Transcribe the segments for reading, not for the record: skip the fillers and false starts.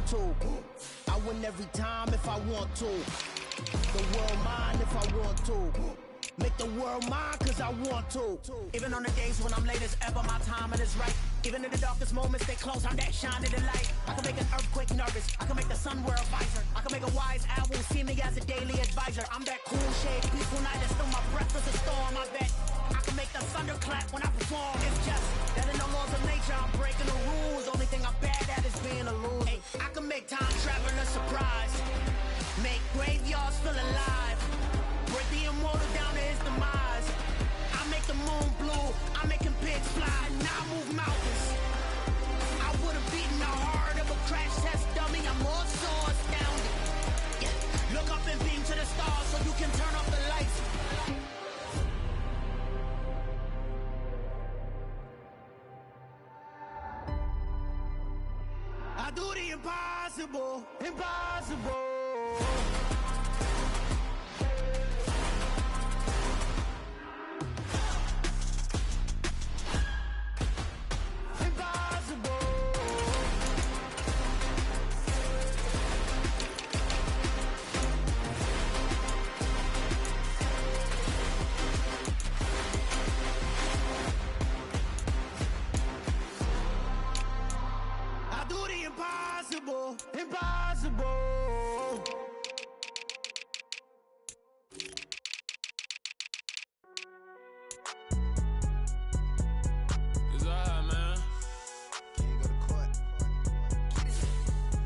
want to. I win every time if I want to. The world mine if I want to. Make the world mine cause I want to. Even on the days when I'm late as ever, my timing is right. Even in the darkest moments, stay close, I'm that shine in the light. I can make an earthquake nervous, I can make the sun wear a visor. I can make a wise owl see me as a daily advisor. I'm that cool shade, peaceful night, and still my breath is a storm, I bet. I can make the thunder clap when I perform. It's just that in the laws of nature, I'm breaking the rules. Only thing I'm bad at is being a loser. Hey, I can make time travel a surprise. Make graveyards feel alive. Break the immortal down to his demise. I make the moon blue, I'm making pigs fly. Now I move mountains. I would've beaten the heart of a crash test dummy. I'm more so astounded. Yeah. Look up and beam to the stars so you can turn off the lights. I do the impossible, impossible. Impossible, impossible. It's alright, man. Can you go to court?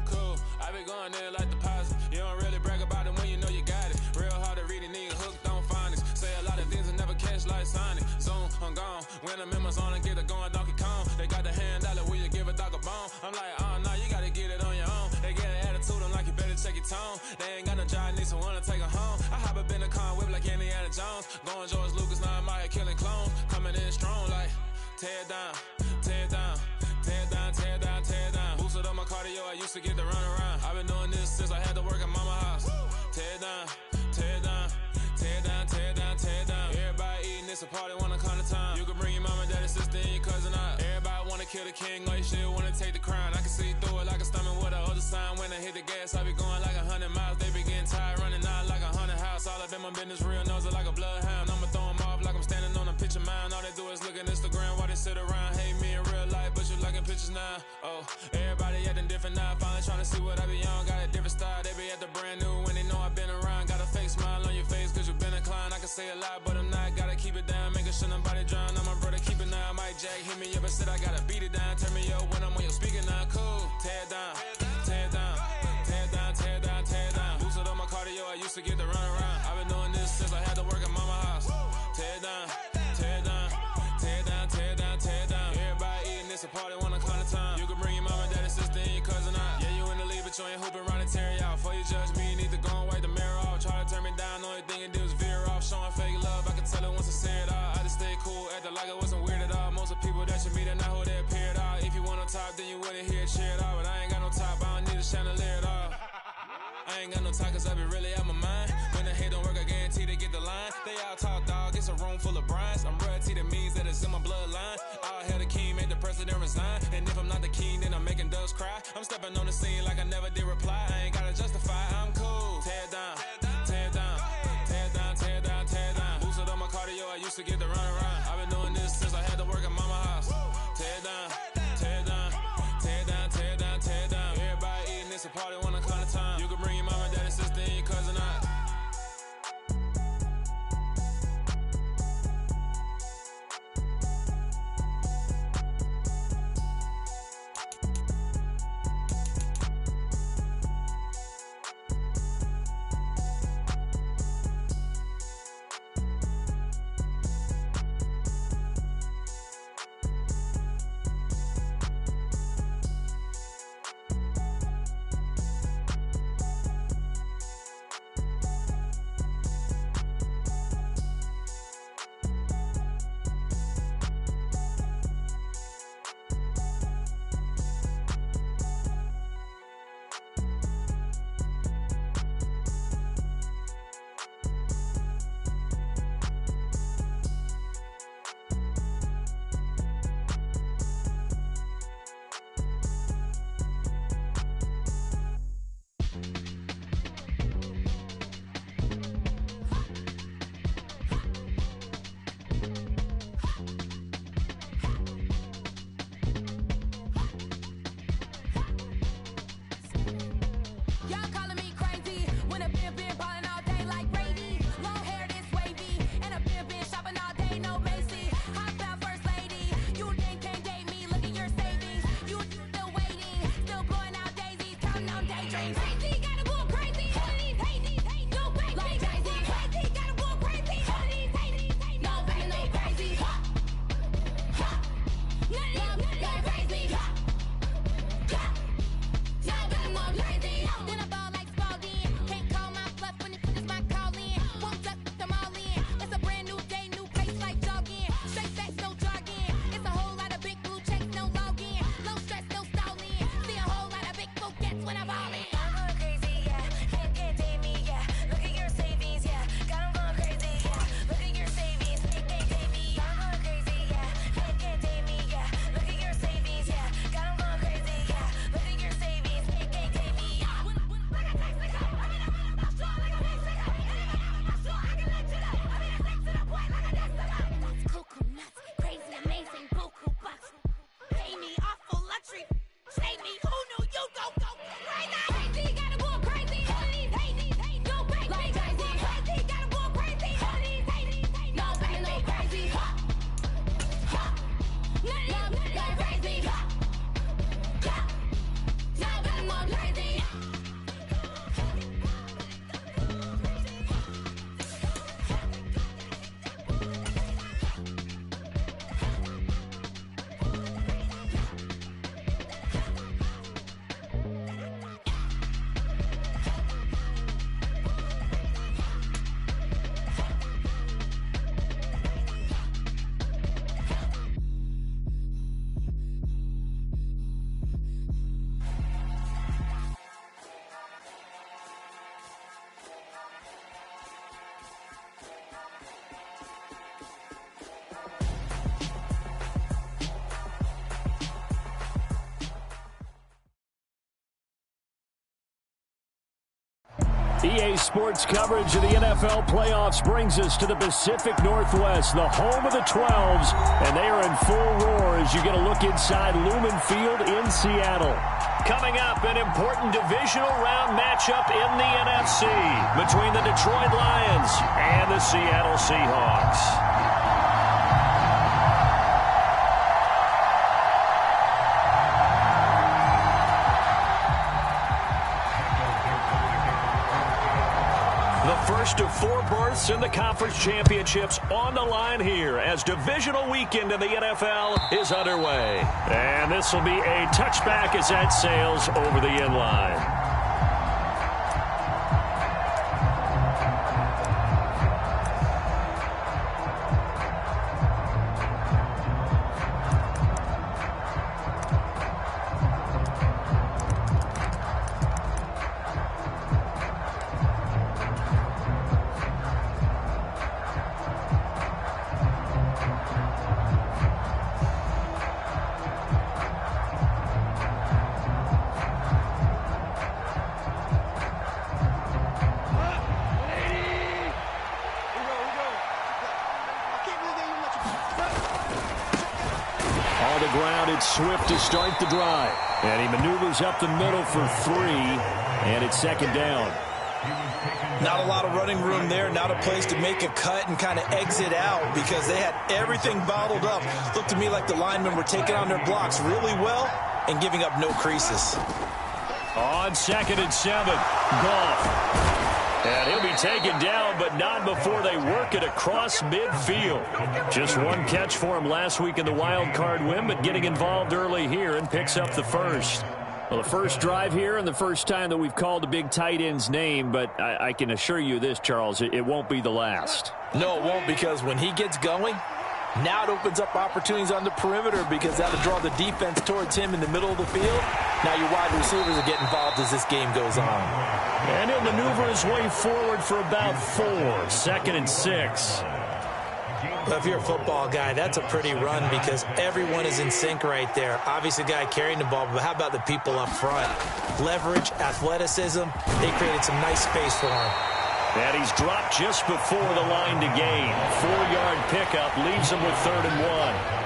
Cool, I be going there like deposit. You don't really brag about it when you know you got it. Real hard to read it, nigga hooked on phonics. Say a lot of things and never catch like Sonic. Zone, I'm gone. When I'm in my zone, I get it going Donkey Kong. They got the hand dollar, will you give a dog a bone? I'm like, oh no, you gotta get it on your own. They get an attitude, I'm like, you better check your tone. They ain't got no job, need someone to take her home. I hop up in a car, whip like Indiana Jones. Going George Lucas, now I'm out here killing clones. Coming in strong like, tear down, tear down, tear down, tear down, tear down. Boosted up my cardio, I used to get to run around. I've been doing this since I had to work at mama house. Tear down, tear down, tear down, tear down, tear down. Everybody eating, it's a party, wanna come to time. You can bring your mama, daddy, sister, and your cousin out. Everybody wanna kill the king, or you still wanna take the crown. I can see through it like a stomach with a other sign. When I hit the gas, I be going like 100 miles. They be getting tired, running out like 100 house. All up in my business, real nose like a bloodhound. I'ma throw them off like I'm standing on a picture mound. All they do is look at Instagram while they sit around. Hate me in real life, but you liking pictures now. Oh, everybody acting different now. Finally trying to see what I be on. Got a different style, they be at the brand new when they know I've been around. Got a fake smile on your face cause you been inclined. I can say a lot, but I'm not. Gotta keep it down, making sure nobody drown. I'm my brother, keep it now. Mike Jack hit me up and said I gotta beat it down. Turn me up when I'm on your speaker now. Cool, tear down, tear down, tear down, tear down, tear down. Boosted up my cardio, I used to get to run around. I've been doing this since I had to work at mama house. Tear down, tear down, tear down, tear down, tear down. Everybody eating, it's a party, wanna come to time. You can bring your mama, daddy, sister, and your cousin out. Yeah, you in the lead, but you ain't hooping around and tearing out. Before you judge me, you need to go and wipe the mirror off. Try to turn me down, only thing you do is veer off. Showing fake love, I can tell it once I say it all. I just stay cool, acting like it wasn't weird at all. Most of the people that you meet are not who they appear at all. If you want on top, then you wouldn't hear it cheer at all. But I ain't got no top, I don't need a chandelier at all. I ain't got no time cause I be really out my mind. When the hate don't work, I guarantee they get the line. They all talk dog, it's a room full of brinds. I'm royalty, that means that it's in my bloodline. All hell the king, made the president resign. And if I'm not the king, then I'm making doves cry. I'm stepping on the scene like I never did reply. I ain't gotta justify, I'm cool. Tear down, tear down, tear down, tear down, tear down. Boosted up my cardio, I used to get to run around. I've been doing this since I had to work at mama house. Tear down, tear down, tear down, tear down, tear down. Everybody eating, it's a party, wanna come to time. You can bring your mama, daddy, sister, and your cousin out. EA Sports coverage of the NFL playoffs brings us to the Pacific Northwest, the home of the 12s, and they are in full roar as you get a look inside Lumen Field in Seattle. Coming up, an important divisional round matchup in the NFC between the Detroit Lions and the Seattle Seahawks. First of 4 berths in the conference championships on the line here as divisional weekend in the NFL is underway. And this will be a touchback as that sails over the end line. Swift to start the drive. And he maneuvers up the middle for 3. And it's second down. Not a lot of running room there. Not a place to make a cut and kind of exit out because they had everything bottled up. Looked to me like the linemen were taking on their blocks really well and giving up no creases. On 2nd and 7, Goff. And he'll be taken down, but not before they work it across midfield. Just one catch for him last week in the wild card win, but getting involved early here and picks up the first. Well, the first drive here and the first time that we've called a big tight end's name, but I can assure you this, Charles, it won't be the last. No, it won't, because when he gets going, now it opens up opportunities on the perimeter because that'll draw the defense towards him in the middle of the field. Now your wide receivers are getting involved as this game goes on. And he'll maneuver his way forward for about 4. 2nd and 6. Well, if you're a football guy, that's a pretty run because everyone is in sync right there. Obviously, the guy carrying the ball, but how about the people up front? Leverage, athleticism, they created some nice space for him. And he's dropped just before the line to gain. 4-yard pickup leaves him with 3rd and 1.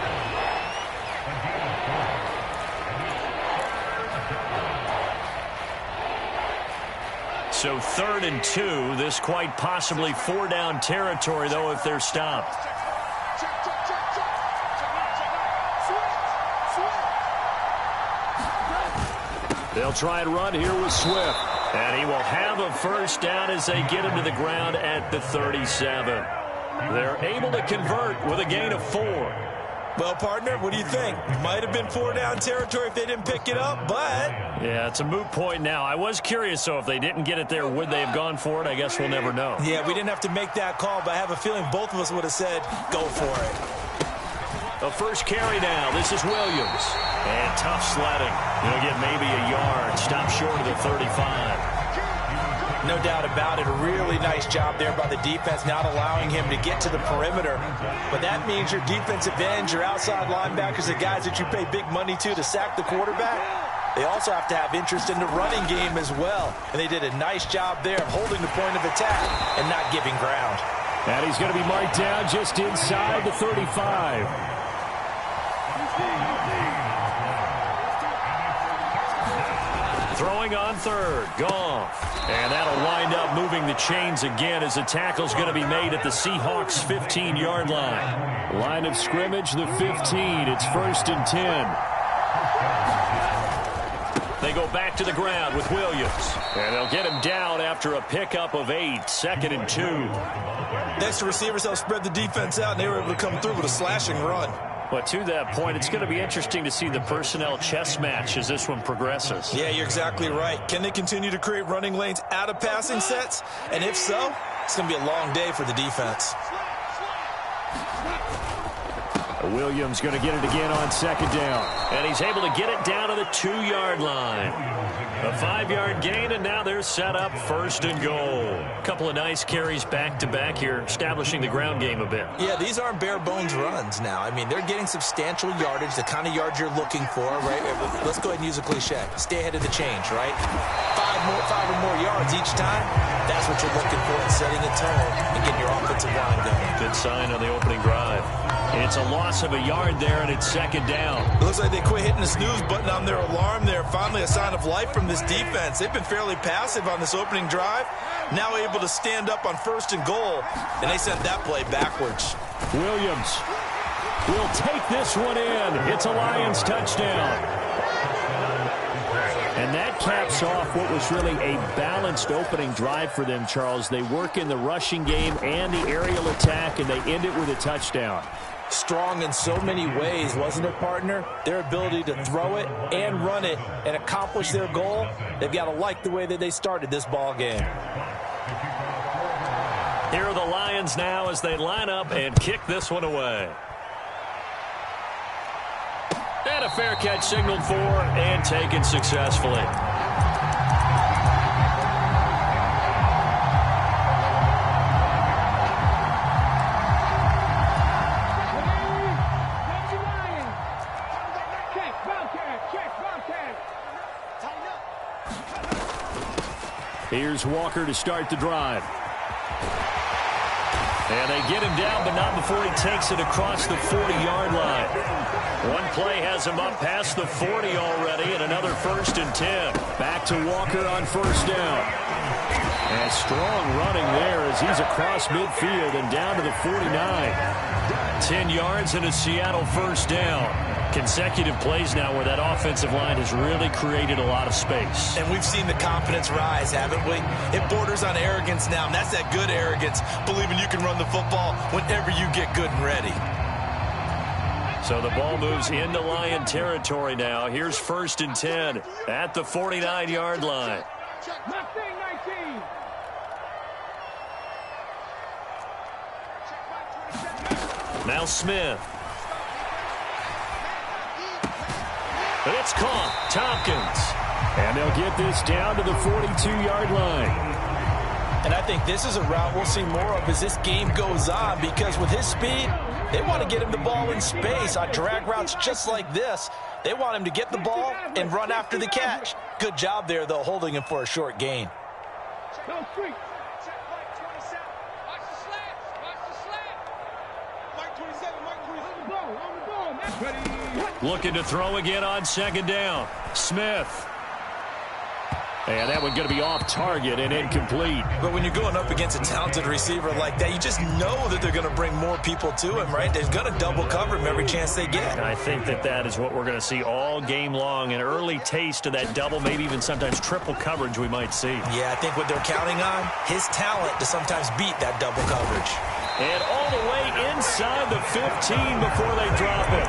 So 3rd and 2. This quite possibly 4-down territory, though, if they're stopped. They'll try and run here with Swift. And he will have a first down as they get him to the ground at the 37. They're able to convert with a gain of 4. Well, partner, what do you think? Might have been 4-down territory if they didn't pick it up, but... Yeah, it's a moot point now. I was curious, though, if they didn't get it there, would they have gone for it? I guess we'll never know. Yeah, we didn't have to make that call, but I have a feeling both of us would have said, go for it. The first carry now. This is Williams. And tough sledding. He'll get maybe a yard. Stop short of the 35. No doubt about it. A really nice job there by the defense, not allowing him to get to the perimeter. But that means your defensive ends, your outside linebackers, the guys that you pay big money to sack the quarterback, they also have to have interest in the running game as well. And they did a nice job there of holding the point of attack and not giving ground. And he's going to be marked down just inside the 35. Throwing on 3rd, Goff. And that'll wind up moving the chains again as the tackle's going to be made at the Seahawks' 15-yard line. Line of scrimmage, the 15. It's 1st and 10. They go back to the ground with Williams. And they'll get him down after a pickup of 8. 2nd and 2. Next, the receivers helped spread the defense out, and they were able to come through with a slashing run. But to that point, it's going to be interesting to see the personnel chess match as this one progresses. Yeah, you're exactly right. Can they continue to create running lanes out of passing sets? And if so, it's going to be a long day for the defense. Williams going to get it again on second down. And he's able to get it down to the 2-yard line. A 5-yard gain, and now they're set up first and goal. A couple of nice carries back-to-back here, establishing the ground game a bit. Yeah, these aren't bare-bones runs now. I mean, they're getting substantial yardage, the kind of yards you're looking for, right? Let's go ahead and use a cliche. Stay ahead of the change, right? Five or more yards each time. That's what you're looking for in setting a tone and getting your offensive line going. Good sign on the opening drive. It's a loss of a yard there, and it's second down. It looks like they quit hitting the snooze button on their alarm there. Finally a sign of life from this defense. They've been fairly passive on this opening drive. Now able to stand up on first and goal, and they sent that play backwards. Williams will take this one in. It's a Lions touchdown. And that caps off what was really a balanced opening drive for them, Charles. They work in the rushing game and the aerial attack, and they end it with a touchdown. Strong in so many ways, wasn't it, partner? Their ability to throw it and run it and accomplish their goal, they've got to like the way that they started this ball game. Here are the Lions now as they line up and kick this one away. And a fair catch signaled for and taken successfully. Here's Walker to start the drive. And they get him down, but not before he takes it across the 40-yard line. One play has him up past the 40 already, and another 1st and 10. Back to Walker on first down. And strong running there as he's across midfield and down to the 49. 10 yards and a Seattle first down. Consecutive plays now where that offensive line has really created a lot of space. And we've seen the confidence rise, haven't we? It borders on arrogance now, and that's that good arrogance, believing you can run the football whenever you get good and ready. So the ball moves into Lion territory now. Here's 1st and 10 at the 49-yard line. Now Smith. But it's caught. Tompkins. And they'll get this down to the 42-yard line. And I think this is a route we'll see more of as this game goes on, because with his speed, they want to get him the ball in space on drag routes just like this. They want him to get the ball and run after the catch. Good job there, though, holding him for a short gain. Looking to throw again on second down. Smith. And that one going to be off target and incomplete. But when you're going up against a talented receiver like that, you just know that they're going to bring more people to him, right? They're going to double cover him every chance they get. And I think that is what we're going to see all game long. An early taste of that double, maybe even sometimes triple coverage we might see. Yeah, I think what they're counting on, his talent to sometimes beat that double coverage. And all the way inside the 15 before they drop it.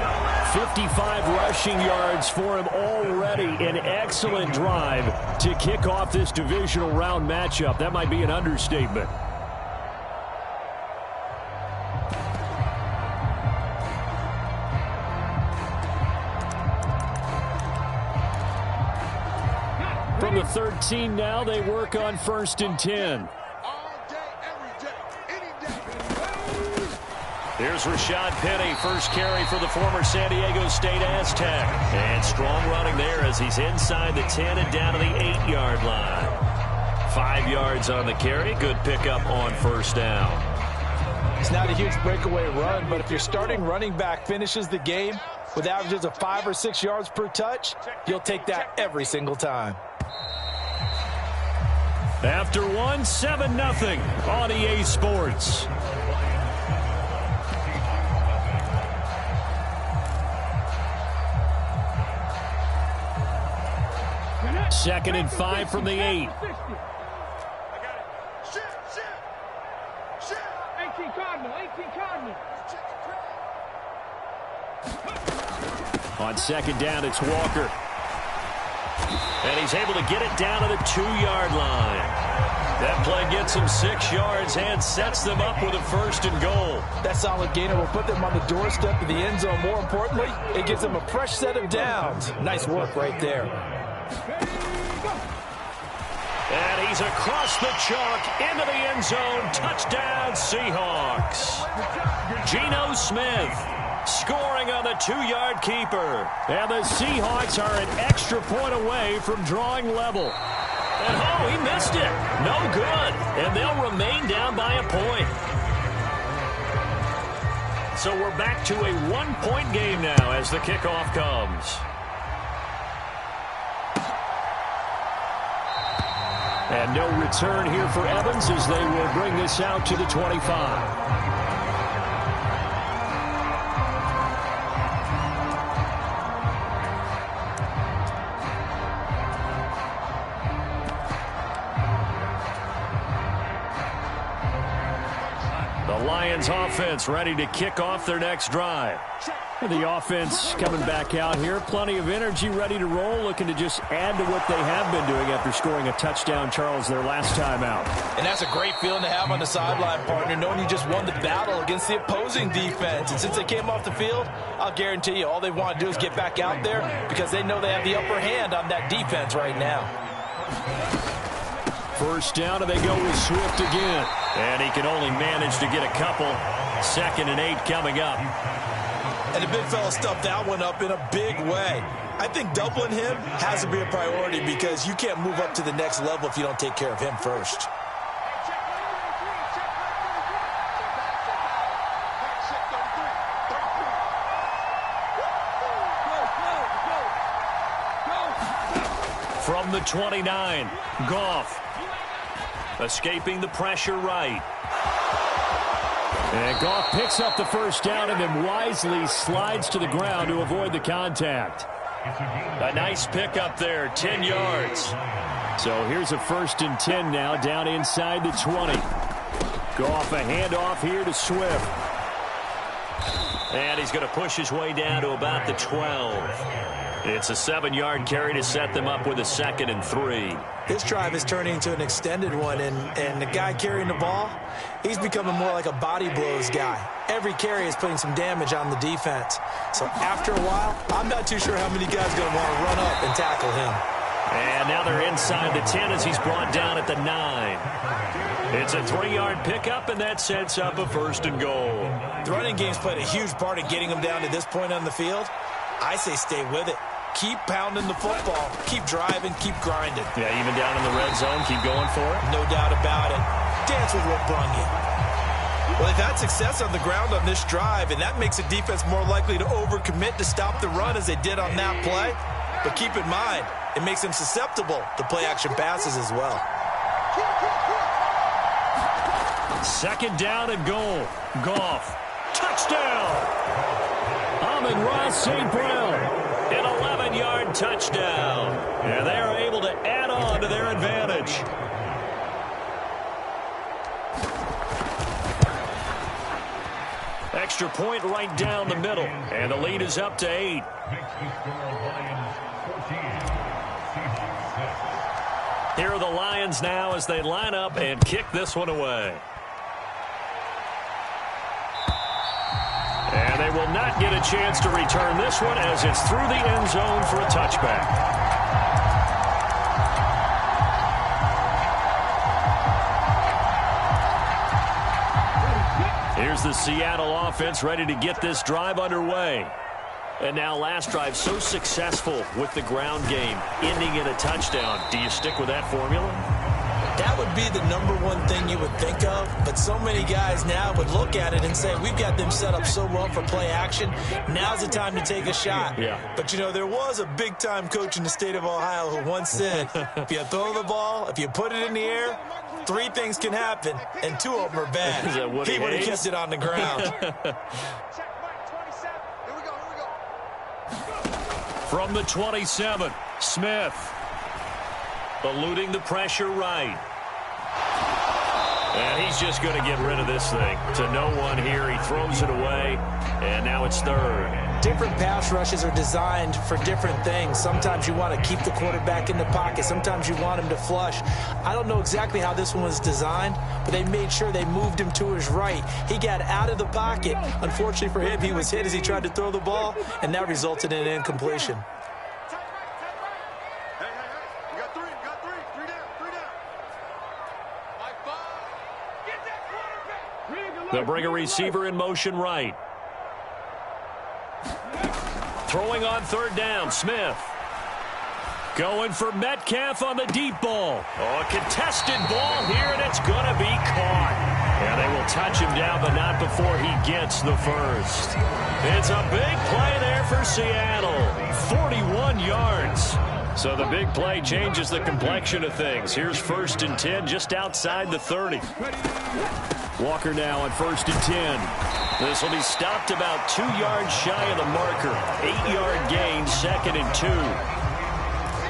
55 rushing yards for him already. An excellent drive to kick off this divisional round matchup. That might be an understatement. From the 13 now, they work on 1st and 10. Here's Rashad Penny, first carry for the former San Diego State Aztec. And strong running there as he's inside the 10 and down to the 8-yard line. 5 yards on the carry. Good pickup on first down. It's not a huge breakaway run, but if your starting running back finishes the game with averages of 5 or 6 yards per touch, you'll take that every single time. After one, 7-0 on EA Sports. Second and 5 from the 8. On second down, it's Walker. And he's able to get it down to the 2-yard line. That play gets him 6 yards and sets them up with a 1st and goal. That solid gainer will put them on the doorstep of the end zone. More importantly, it gives them a fresh set of downs. Nice work right there. And he's across the chalk into the end zone. Touchdown, Seahawks. Geno Smith scoring on the 2-yard keeper. And the Seahawks are an extra point away from drawing level. And oh, he missed it. No good. And they'll remain down by a point. So we're back to a 1-point game now as the kickoff comes. And no return here for Evans as they will bring this out to the 25. The Lions offense ready to kick off their next drive. The offense coming back out here. Plenty of energy, ready to roll, looking to just add to what they have been doing after scoring a touchdown, Charles, their last time out. And that's a great feeling to have on the sideline, partner, knowing you just won the battle against the opposing defense. And since they came off the field, I'll guarantee you all they want to do is get back out there because they know they have the upper hand on that defense right now. First down, and they go with Swift again. And he can only manage to get a couple. 2nd and 8 coming up. And the big fella stuffed that one up in a big way. I think doubling him has to be a priority because you can't move up to the next level if you don't take care of him first. From the 29, Goff. Escaping the pressure right. And Goff picks up the first down and then wisely slides to the ground to avoid the contact. A nice pickup there, 10 yards. So here's a 1st and 10 now down inside the 20. Goff a handoff here to Swift. And he's going to push his way down to about the 12. It's a 7-yard carry to set them up with a 2nd and 3. This drive is turning into an extended one, and the guy carrying the ball, he's becoming more like a body blows guy. Every carry is putting some damage on the defense. So after a while, I'm not too sure how many guys are going to want to run up and tackle him. And now they're inside the 10 as he's brought down at the 9. It's a 3-yard pickup, and that sets up a 1st and goal. The running game's played a huge part in getting him down to this point on the field. I say stay with it. Keep pounding the football. Keep driving. Keep grinding. Yeah, even down in the red zone, keep going for it. No doubt about it. Dance with what brung you. Well, they've had success on the ground on this drive, and that makes the defense more likely to overcommit to stop the run as they did on that play. But keep in mind, it makes them susceptible to play-action passes as well. 2nd down and goal. Goff. Touchdown! Amon-Ra St. Brown. An 11-yard touchdown. And they are able to add on to their advantage. Extra point right down the middle. And the lead is up to 8. Here are the Lions now as they line up and kick this one away. And they will not get a chance to return this one as it's through the end zone for a touchback. Here's the Seattle offense ready to get this drive underway. And now last drive so successful with the ground game, ending in a touchdown. Do you stick with that formula? That would be the #1 thing you would think of, but so many guys now would look at it and say, we've got them set up so well for play action. Now's the time to take a shot. Yeah. But, you know, there was a big-time coach in the state of Ohio who once said, if you throw the ball, if you put it in the air, 3 things can happen, and 2 of them are bad. He would have kept it on the ground. From the 27, Smith. Eluding the pressure right. And he's just going to get rid of this thing. To no one here. He throws it away. And now it's 3rd. different pass rushes are designed for different things. Sometimes you want to keep the quarterback in the pocket. Sometimes you want him to flush. I don't know exactly how this one was designed, but they made sure they moved him to his right. He got out of the pocket. Unfortunately for him, he was hit as he tried to throw the ball, and that resulted in an incompletion. They'll bring a receiver in motion right. Throwing on third down, Smith. Going for Metcalf on the deep ball. Oh, a contested ball here, and it's going to be caught. And they will touch him down, but not before he gets the first. It's a big play there for Seattle. 41 yards. So the big play changes the complexion of things. Here's 1st and 10 just outside the 30. Walker now on 1st and 10. This will be stopped about 2 yards shy of the marker. 8-yard gain, 2nd and 2.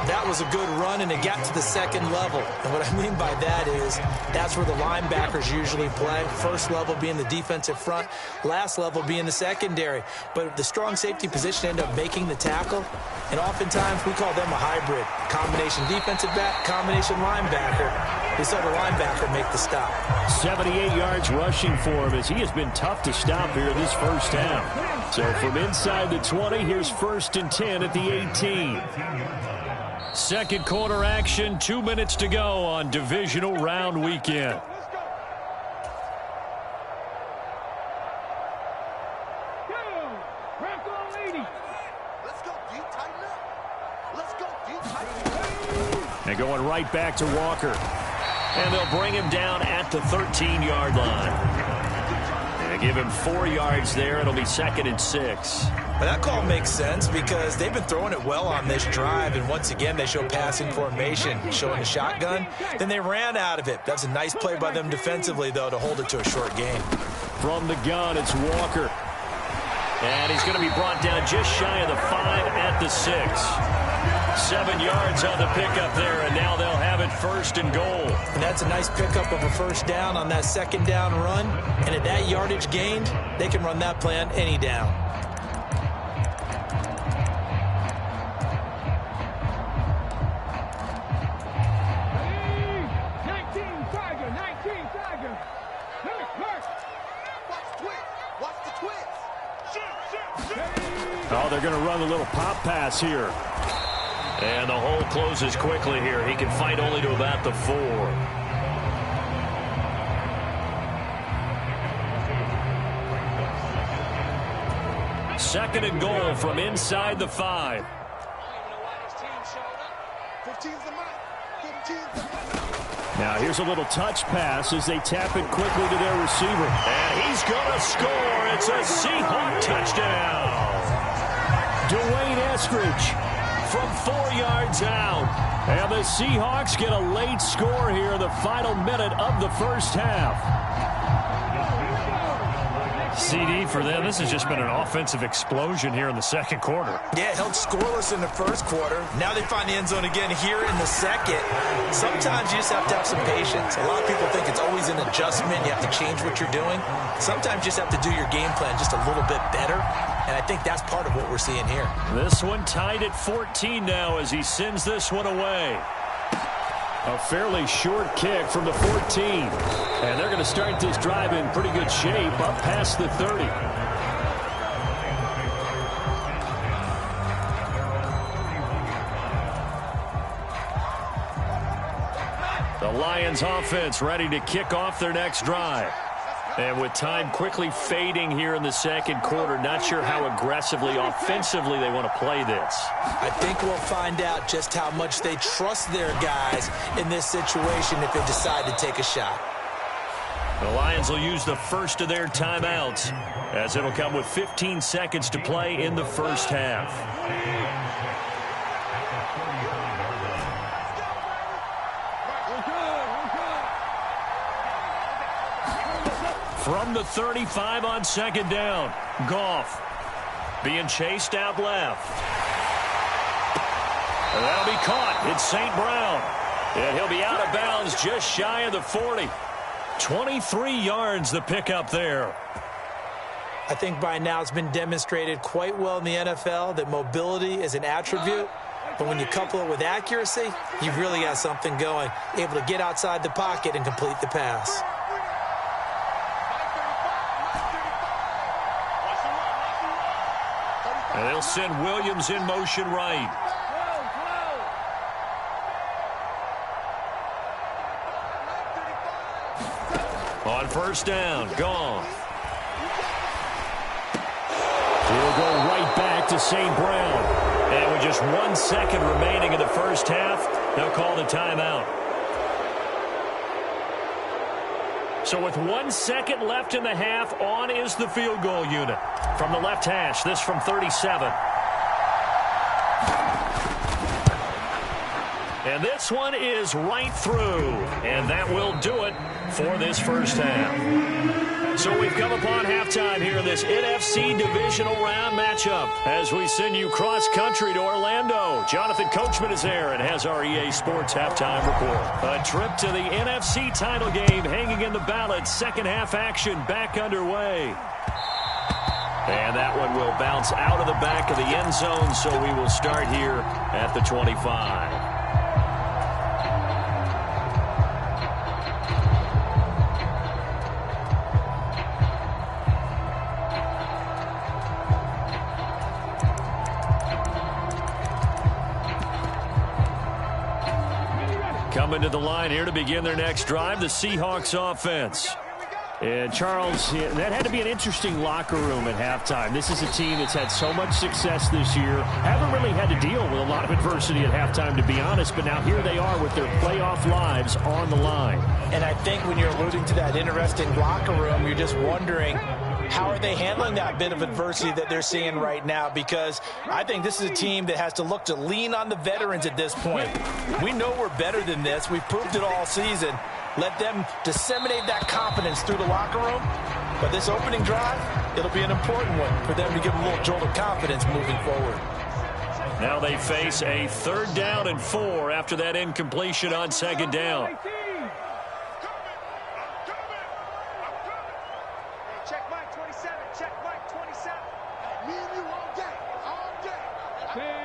That was a good run, and it got to the second level. And what I mean by that is that's where the linebackers usually play. First level being the defensive front, last level being the secondary. But the strong safety position ended up making the tackle, and oftentimes we call them a hybrid. Combination defensive back, combination linebacker. We saw the linebacker make the stop. 78 yards rushing for him as he has been tough to stop here this first half. So from inside the 20, here's 1st and 10 at the 18. Second quarter action, 2 minutes to go on divisional round weekend. And going right back to Walker. And they'll bring him down at the 13-yard line. And give him 4 yards there. It'll be 2nd and 6. Well, that call makes sense because they've been throwing it well on this drive, and once again they show passing formation, showing the shotgun. Then they ran out of it. That's a nice play by them defensively, though, to hold it to a short gain. From the gun, it's Walker. And he's going to be brought down just shy of the 5 at the 6. 7 yards on the pickup there, and now they'll have it 1st and goal. And that's a nice pickup of a first down on that second down run. And at that yardage gained, they can run that play on any down. Oh, they're going to run a little pop pass here. And the hole closes quickly here. He can fight only to about the 4. Second and goal from inside the 5. Now here's a little touch pass as they tap it quickly to their receiver. And he's going to score. It's a Seahawks touchdown. Dwayne Eskridge from 4 yards out. And the Seahawks get a late score here in the final minute of the first half. CD for them. This has just been an offensive explosion here in the second quarter. Yeah, held scoreless in the first quarter. Now they find the end zone again here in the second. Sometimes you just have to have some patience. A lot of people think it's always an adjustment. You have to change what you're doing. Sometimes you just have to do your game plan just a little bit better. And I think that's part of what we're seeing here. This one tied at 14 now as he sends this one away. A fairly short kick from the 14. And they're going to start this drive in pretty good shape up past the 30. The Lions offense ready to kick off their next drive. And with time quickly fading here in the second quarter, not sure how aggressively, offensively they want to play this. I think we'll find out just how much they trust their guys in this situation if they decide to take a shot. The Lions will use the first of their timeouts as it'll come with 15 seconds to play in the first half. From the 35 on second down, Goff being chased out left. And that'll be caught. It's St. Brown. And he'll be out of bounds just shy of the 40. 23 yards the pickup there. I think by now it's been demonstrated quite well in the NFL that mobility is an attribute. But when you couple it with accuracy, you've really got something going. Able to get outside the pocket and complete the pass. And they'll send Williams in motion right. On first down, gone. He'll go right back to St. Brown. And with just 1 second remaining in the first half, they'll call the timeout. So with 1 second left in the half, on is the field goal unit. From the left hash, this from 37. And this one is right through. And that will do it for this first half. So we've come upon halftime here in this NFC Divisional Round matchup as we send you cross-country to Orlando. Jonathan Coachman is there and has our EA Sports halftime report. A trip to the NFC title game hanging in the balance. Second half action back underway. And that one will bounce out of the back of the end zone, so we will start here at the 25. Coming to the line here to begin their next drive, the Seahawks offense. And Charles, that had to be an interesting locker room at halftime. This is a team that's had so much success this year. Haven't really had to deal with a lot of adversity at halftime, to be honest. But now here they are with their playoff lives on the line. And I think when you're alluding to that interesting locker room, you're just wondering, how are they handling that bit of adversity that they're seeing right now? Because I think this is a team that has to look to lean on the veterans at this point. We know we're better than this. We've proved it all season. Let them disseminate that confidence through the locker room. But this opening drive, it'll be an important one for them to give them a little jolt of confidence moving forward. Now they face a 3rd down and 4 after that incompletion on 2nd down.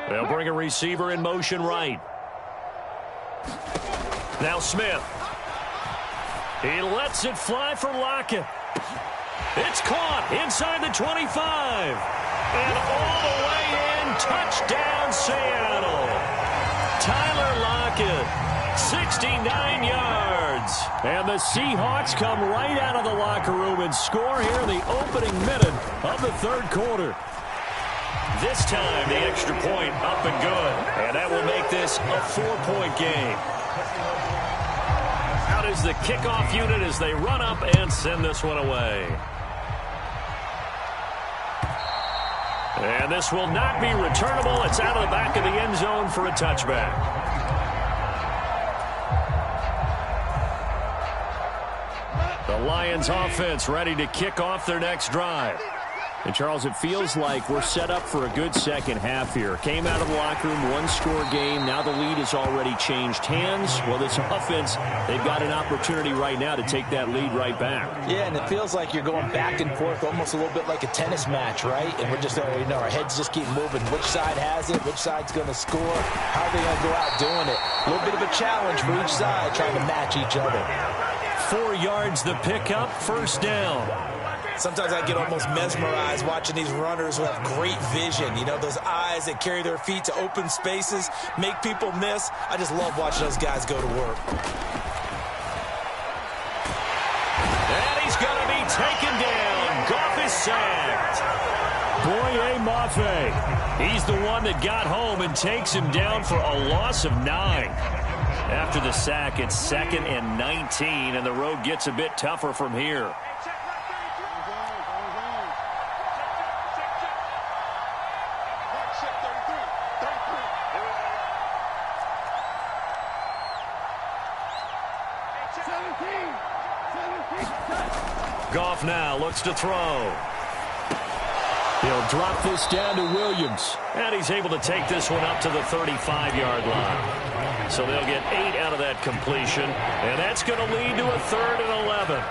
They'll bring a receiver in motion right. Now Smith. He lets it fly for Lockett. It's caught inside the 25. And all the way in, touchdown Seattle. Tyler Lockett, 69 yards. And the Seahawks come right out of the locker room and score here in the opening minute of the 3rd quarter. This time, the extra point up and good. And that will make this a 4-point game. Out is the kickoff unit as they run up and send this one away. And this will not be returnable. It's out of the back of the end zone for a touchback. The Lions offense ready to kick off their next drive. And, Charles, it feels like we're set up for a good second half here. Came out of the locker room, 1-score game. Now the lead has already changed hands. Well, this offense, they've got an opportunity right now to take that lead right back. Yeah, and it feels like you're going back and forth almost a little bit like a tennis match, right? And we're just, our heads just keep moving. Which side has it? Which side's going to score? How are they going to go out doing it? A little bit of a challenge for each side trying to match each other. 4 yards the pickup, 1st down. Sometimes I get almost mesmerized watching these runners who have great vision. You know, those eyes that carry their feet to open spaces, make people miss. I just love watching those guys go to work. And he's going to be taken down. Goff is sacked. Boye Mafe. He's the one that got home and takes him down for a loss of 9. After the sack, it's 2nd and 19, and the road gets a bit tougher from here. Goff now looks to throw. He'll drop this down to Williams. And he's able to take this one up to the 35-yard line. So they'll get 8 out of that completion. And that's going to lead to a 3rd and 11.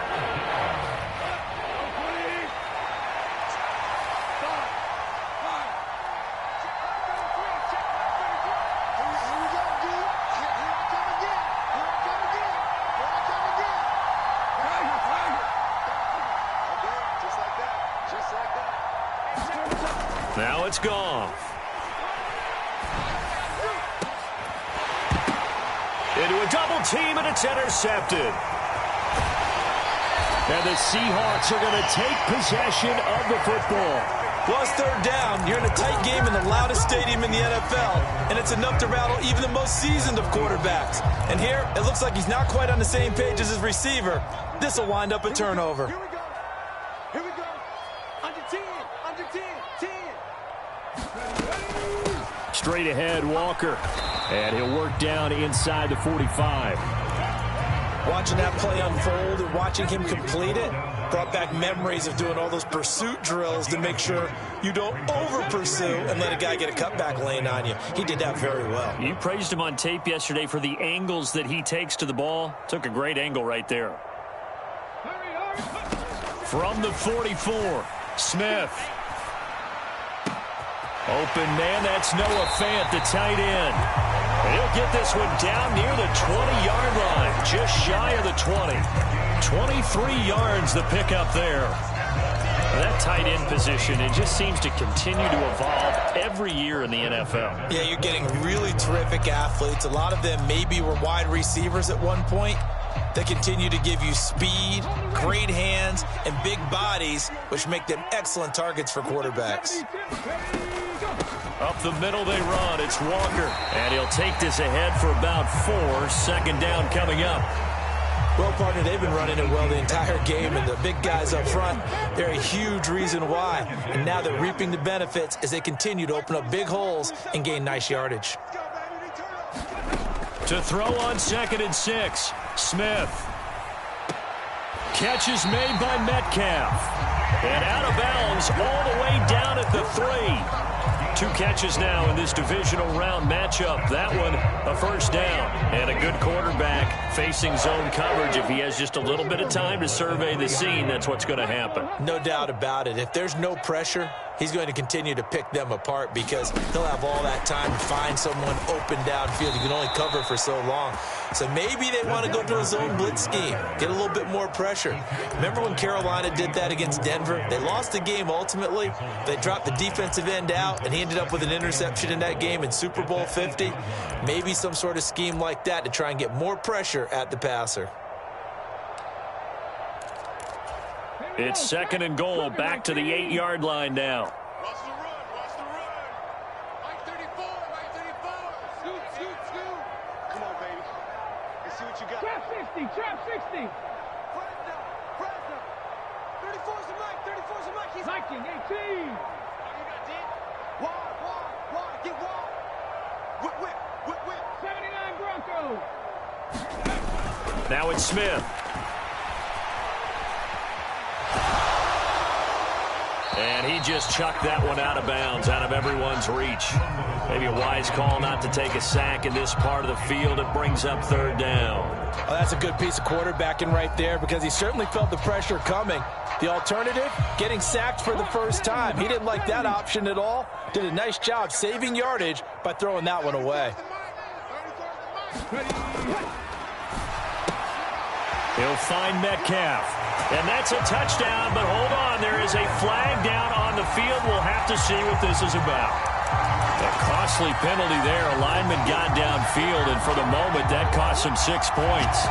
Now it's Goff. Into a double team, and it's intercepted. And the Seahawks are going to take possession of the football. Well, it's third down. You're in a tight game in the loudest stadium in the NFL, and it's enough to rattle even the most seasoned of quarterbacks. And here, it looks like he's not quite on the same page as his receiver. This will wind up a turnover. Here we go. Here we go. Under 10. Under 10. 10. Straight ahead, Walker. And he'll work down inside the 45. Watching that play unfold and watching him complete it brought back memories of doing all those pursuit drills to make sure you don't over-pursue and let a guy get a cutback lane on you. He did that very well. You praised him on tape yesterday for the angles that he takes to the ball. Took a great angle right there. From the 44, Smith. Open man, that's Noah Fant, the tight end. And he'll get this one down near the 20-yard line, just shy of the 20. 23 yards the pickup there. That tight end position, it just seems to continue to evolve every year in the NFL. Yeah, you're getting really terrific athletes. A lot of them maybe were wide receivers at one point. They continue to give you speed, great hands, and big bodies, which make them excellent targets for quarterbacks. Up the middle they run. It's Walker. And he'll take this ahead for about 4. Second down coming up. Well, partner, they've been running it well the entire game, and the big guys up front, they're a huge reason why. And now they're reaping the benefits as they continue to open up big holes and gain nice yardage. To throw on 2nd and 6, Smith. Catch is made by Metcalf. And out of bounds all the way down at the 3. 2 catches now in this divisional round matchup. That one, a first down. And a good quarterback facing zone coverage. If he has just a little bit of time to survey the scene, that's what's going to happen. No doubt about it. If there's no pressure, he's going to continue to pick them apart because he'll have all that time to find someone open downfield. He can only cover for so long. So maybe they want to go to a zone blitz scheme, get a little bit more pressure. Remember when Carolina did that against Denver? They lost the game ultimately. They dropped the defensive end out, and he ended up with an interception in that game in Super Bowl 50. Maybe some sort of scheme like that to try and get more pressure at the passer. It's 2nd and goal, back to the 8-yard line now. Watch the run. Watch the run. Mike 34. Mike 34. Scoot, scoot, scoot. Come on, baby. Let's see what you got. Trap 60. Trap 60. Press down. Press down. 34's the Mike. 34's the Mike. He's hiking. 18. Oh, you got D? Wide, wide, wide. Get wide. Whip, whip. Whip, whip. 79 Broncos. Now it's Smith. And he just chucked that one out of bounds, out of everyone's reach. Maybe a wise call not to take a sack in this part of the field. It brings up 3rd down. Well, that's a good piece of quarterbacking right there because he certainly felt the pressure coming. The alternative, getting sacked for the first time. He didn't like that option at all. Did a nice job saving yardage by throwing that one away. He'll find Metcalf. And that's a touchdown, but hold on. There is a flag down on the field. We'll have to see what this is about. A costly penalty there. A lineman got downfield, and for the moment, that cost him 6 points.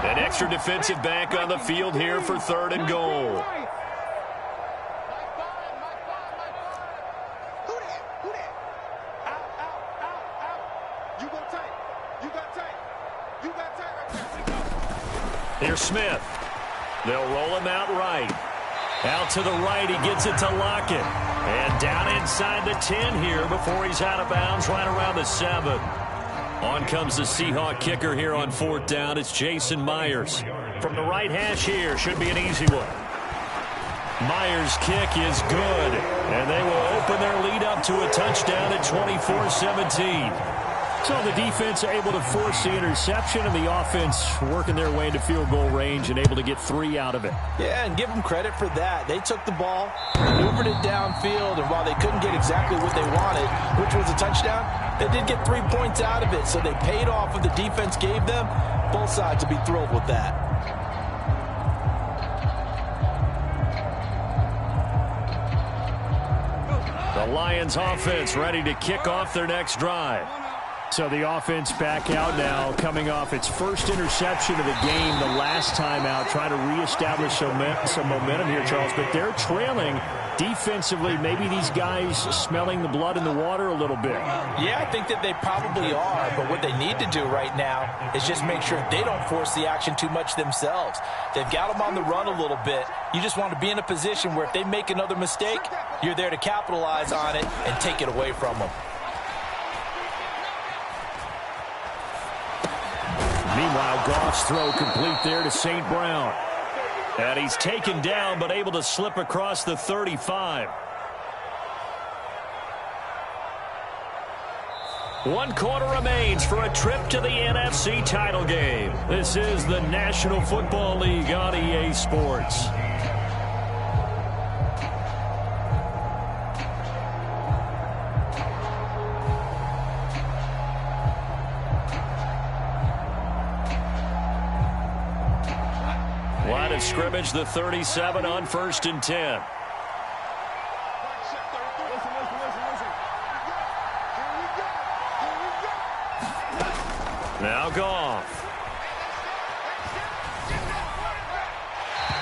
An extra defensive back on the field here for 3rd and goal. Here's Smith. They'll roll him out right. Out to the right, he gets it to Lockett. And down inside the 10 here before he's out of bounds right around the 7. On comes the Seahawk kicker here on 4th down. It's Jason Myers. From the right hash here, should be an easy one. Myers' kick is good. And they will open their lead up to a touchdown at 24-17. So the defense able to force the interception, and the offense working their way into field goal range and able to get 3 out of it. Yeah, and give them credit for that. They took the ball, maneuvered it downfield, and while they couldn't get exactly what they wanted, which was a touchdown, they did get 3 points out of it. So they paid off what the defense gave them. Both sides will be thrilled with that. The Lions offense ready to kick off their next drive. So the offense back out now, coming off its first interception of the game the last time out, trying to reestablish some momentum here, Charles. But they're trailing defensively. Maybe these guys smelling the blood in the water a little bit. Yeah, I think that they probably are. But what they need to do right now is just make sure they don't force the action too much themselves. They've got them on the run a little bit. You just want to be in a position where if they make another mistake, you're there to capitalize on it and take it away from them. Meanwhile, Goff's throw complete there to St. Brown. And he's taken down but able to slip across the 35. 1 quarter remains for a trip to the NFC title game. This is the National Football League on EA Sports. Line of scrimmage, the 37 on 1st and 10. Now Goff.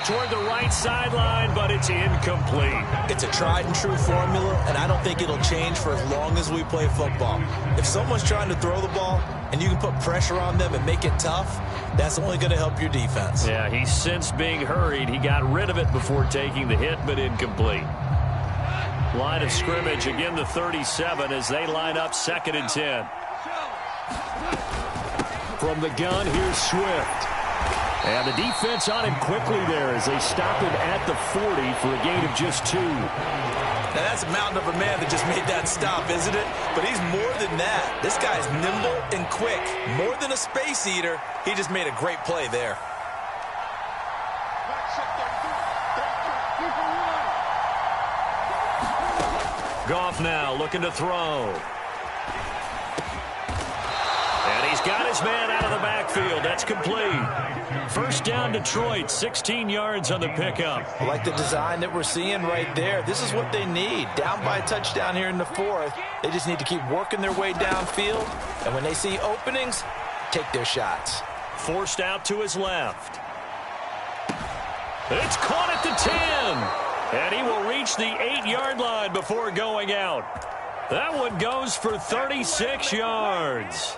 Toward the right sideline, but it's incomplete. It's a tried and true formula, and I don't think it'll change for as long as we play football. If someone's trying to throw the ball and you can put pressure on them and make it tough, that's only going to help your defense. Yeah, he's since being hurried. He got rid of it before taking the hit, but incomplete. Line of scrimmage, again the 37 as they line up 2nd and 10. From the gun, here's Swift. And the defense on him quickly there as they stop him at the 40 for a gain of just 2. Now that's a mountain of a man that just made that stop, isn't it? But he's more than that. This guy's nimble and quick. More than a space eater, he just made a great play there. Goff now looking to throw. And he's got his man out of the backfield. That's complete. 1st down Detroit, 16 yards on the pickup. I like the design that we're seeing right there. This is what they need. Down by a touchdown here in the 4th. They just need to keep working their way downfield. And when they see openings, take their shots. Forced out to his left. It's caught at the 10. And he will reach the 8-yard line before going out. That one goes for 36 yards.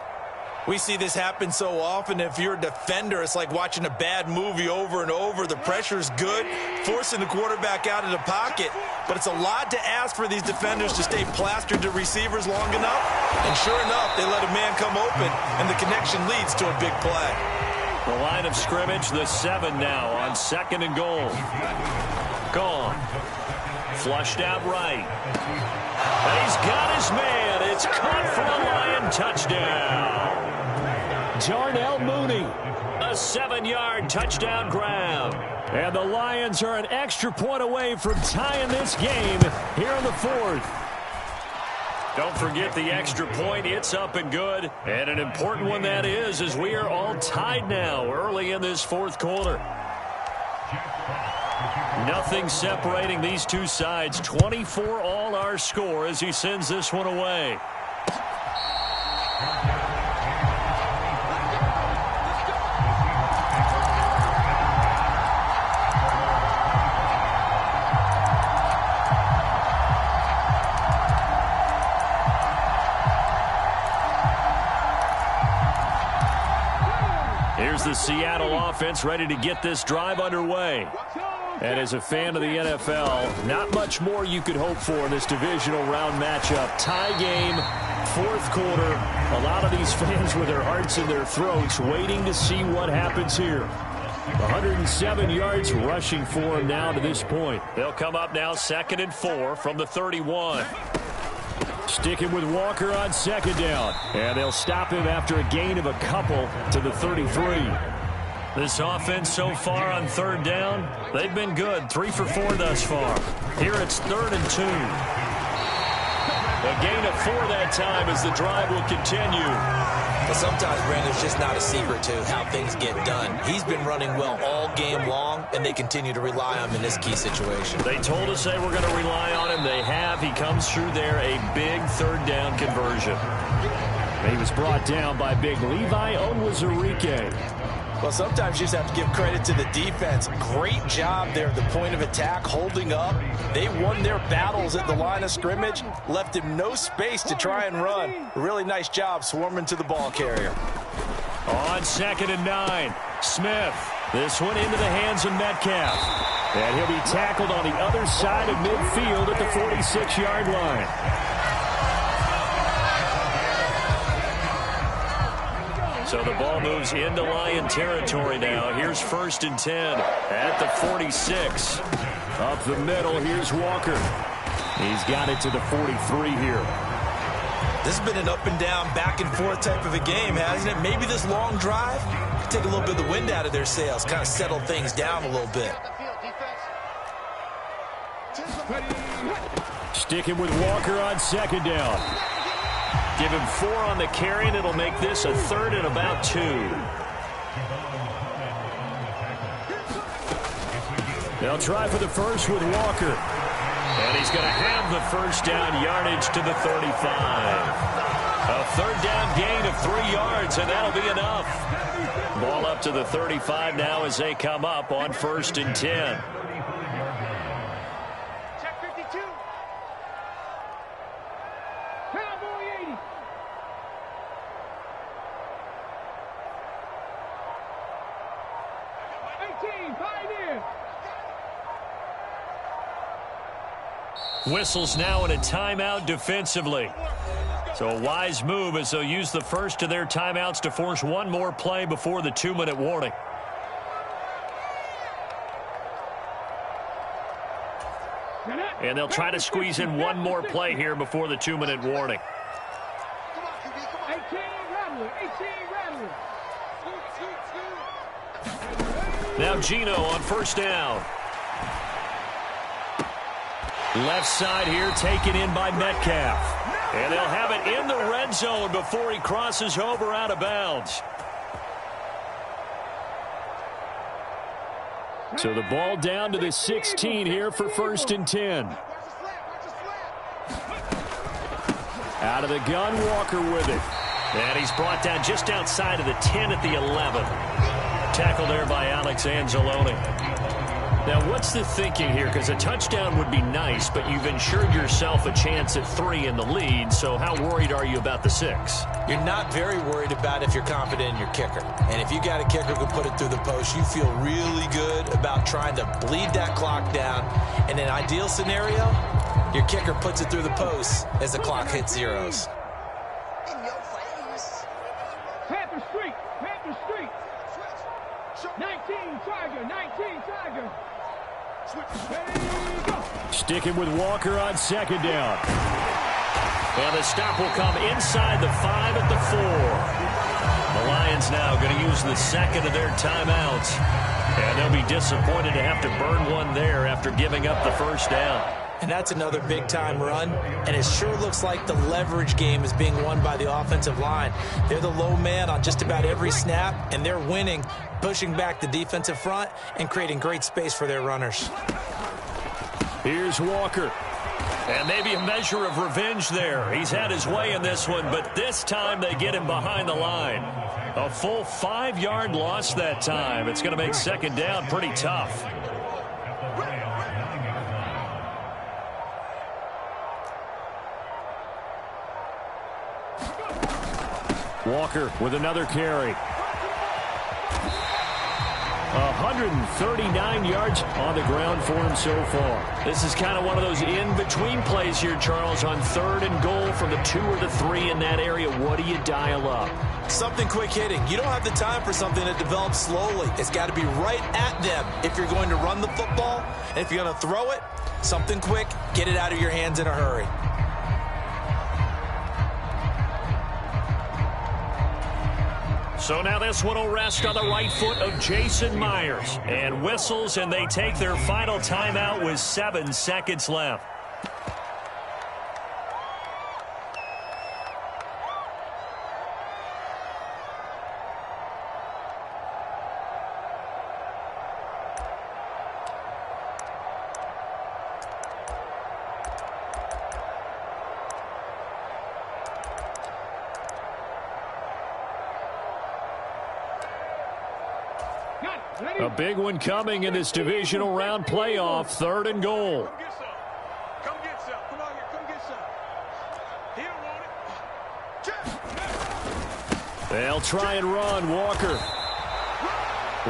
We see this happen so often. If you're a defender, it's like watching a bad movie over and over. The pressure's good, forcing the quarterback out of the pocket. But it's a lot to ask for these defenders to stay plastered to receivers long enough. And sure enough, they let a man come open, and the connection leads to a big play. The line of scrimmage, the 7 now on 2nd and goal. Gone. Flushed out right. And he's got his man. It's caught for a Lion touchdown. Darnell Mooney, a 7-yard touchdown grab. And the Lions are an extra point away from tying this game here in the 4th. Don't forget the extra point. It's up and good. And an important one that is, as we are all tied now early in this 4th quarter. Nothing separating these two sides. 24 all our score as he sends this one away. Here's the Seattle offense ready to get this drive underway. And as a fan of the NFL, not much more you could hope for in this divisional round matchup. Tie game, 4th quarter. A lot of these fans with their hearts in their throats waiting to see what happens here. 107 yards rushing for him now to this point. They'll come up now 2nd and 4 from the 31. Sticking with Walker on second down. And they'll stop him after a gain of a couple to the 33. This offense so far on third down, they've been good. 3 for 4 thus far. Here it's 3rd and 2. A gain of 4 that time as the drive will continue. But sometimes, Brandon, it's just not a secret to how things get done. He's been running well all game long, and they continue to rely on him in this key situation. They told us they were going to rely on him. They have. He comes through there, a big third down conversion. He was brought down by big Levi Onwuzurike. Well, sometimes you just have to give credit to the defense. Great job there at the point of attack, holding up. They won their battles at the line of scrimmage, left him no space to try and run. Really nice job swarming to the ball carrier. On 2nd and 9, Smith. This one into the hands of Metcalf. And he'll be tackled on the other side of midfield at the 46-yard line. So the ball moves into Lion territory now. Here's 1st and 10 at the 46. Up the middle, here's Walker. He's got it to the 43 here. This has been an up and down, back and forth type of a game, hasn't it? Maybe this long drive could take a little bit of the wind out of their sails, kind of settle things down a little bit. Sticking with Walker on 2nd down. Give him 4 on the carry, and it'll make this a 3rd and about 2. They'll try for the first with Walker. And he's going to have the first down yardage to the 35. A 3rd down gain of 3 yards, and that'll be enough. Ball up to the 35 now as they come up on 1st and 10. Whistles now in a timeout defensively. So a wise move as they'll use the first of their timeouts to force one more play before the 2-minute warning. And they'll try to squeeze in one more play here before the 2-minute warning. Now Gino on 1st down. Left side here taken in by Metcalf. And they'll have it in the red zone before he crosses over out of bounds. So the ball down to the 16 here for 1st and 10. Out of the gun, Walker with it. And he's brought down just outside of the 10 at the 11. Tackle there by Alex Anzalone. Now, what's the thinking here? Because a touchdown would be nice, but you've ensured yourself a chance at 3 in the lead, so how worried are you about the 6? You're not very worried about if you're confident in your kicker. And if you got a kicker who can put it through the post, you feel really good about trying to bleed that clock down. In an ideal scenario, your kicker puts it through the post as the clock hits zeros. Panther Street, Panther Street. 19 Tiger. Sticking with Walker on 2nd down. And the stop will come inside the 5 at the 4. The Lions now going to use the 2nd of their timeouts. And they'll be disappointed to have to burn one there after giving up the 1st down. And that's another big-time run. And it sure looks like the leverage game is being won by the offensive line. They're the low man on just about every snap, and they're winning, pushing back the defensive front and creating great space for their runners. Here's Walker. And maybe a measure of revenge there. He's had his way in this one, but this time they get him behind the line. A full 5-yard loss that time. It's going to make 2nd down pretty tough. Walker with another carry. 139 yards on the ground for him so far. This is kind of one of those in-between plays here, Charles, on 3rd and goal from the 2 or the 3 in that area. What do you dial up? Something quick hitting. You don't have the time for something that develops slowly. It's got to be right at them if you're going to run the football. And if you're going to throw it, something quick, get it out of your hands in a hurry. So now this one will rest on the right foot of Jason Myers. And whistles, and they take their final timeout with 7 seconds left. A big one coming in this divisional round playoff, 3rd and goal. Come get some. Come get some. Come on here. Come get some. He don't want it. They'll try and run. Walker.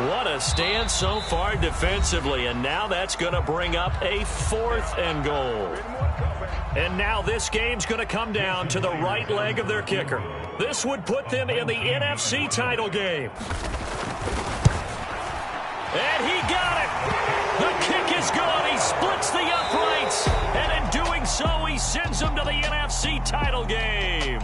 What a stand so far defensively, and now that's going to bring up a 4th and goal. And now this game's going to come down to the right leg of their kicker. This would put them in the NFC title game. And he got it. The kick is good. He splits the uprights. And in doing so, he sends them to the NFC title game.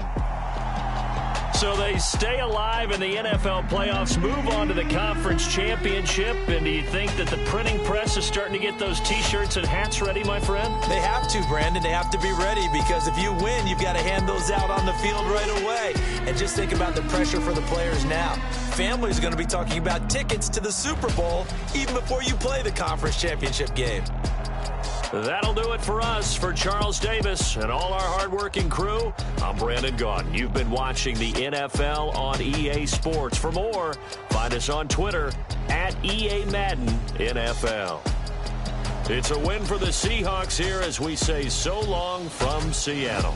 So they stay alive in the NFL playoffs, move on to the conference championship. And do you think that the printing press is starting to get those T-shirts and hats ready, my friend? They have to, Brandon. They have to be ready because if you win, you've got to hand those out on the field right away. And just think about the pressure for the players now. Families are going to be talking about tickets to the Super Bowl even before you play the conference championship game. That'll do it for us. For Charles Davis and all our hardworking crew, I'm Brandon Gaudin. You've been watching the NFL on EA Sports. For more, find us on Twitter at EA Madden NFL. It's a win for the Seahawks here as we say so long from Seattle.